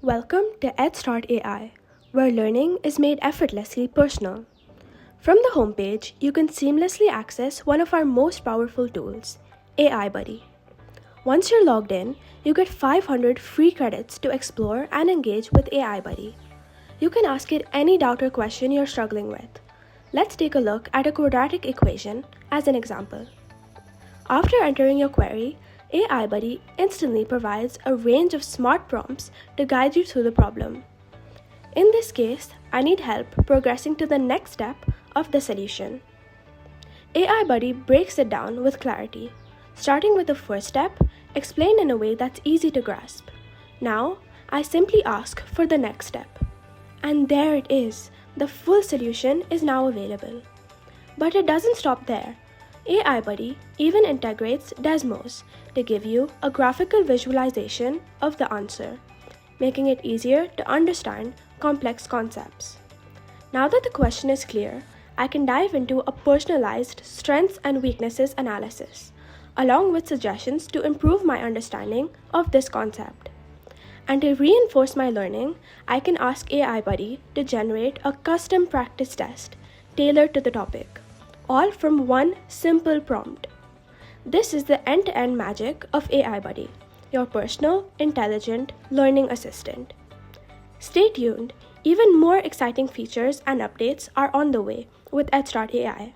Welcome to edstart.ai, where learning is made effortlessly personal. From the homepage, you can seamlessly access one of our most powerful tools, AI Buddy. Once you're logged in, you get 500 free credits to explore and engage with AI Buddy. You can ask it any doubt or question you're struggling with. Let's take a look at a quadratic equation as an example. After entering your query, AI Buddy instantly provides a range of smart prompts to guide you through the problem. In this case, I need help progressing to the next step of the solution. AI Buddy breaks it down with clarity, starting with the first step, explained in a way that's easy to grasp. Now, I simply ask for the next step. And there it is, the full solution is now available. But it doesn't stop there. AI Buddy even integrates Desmos to give you a graphical visualization of the answer, making it easier to understand complex concepts. Now that the question is clear, I can dive into a personalized strengths and weaknesses analysis, along with suggestions to improve my understanding of this concept. And to reinforce my learning, I can ask AI Buddy to generate a custom practice test tailored to the topic, all from one simple prompt. This is the end-to-end magic of AI Buddy, your personal, intelligent learning assistant. Stay tuned, even more exciting features and updates are on the way with edstart.ai.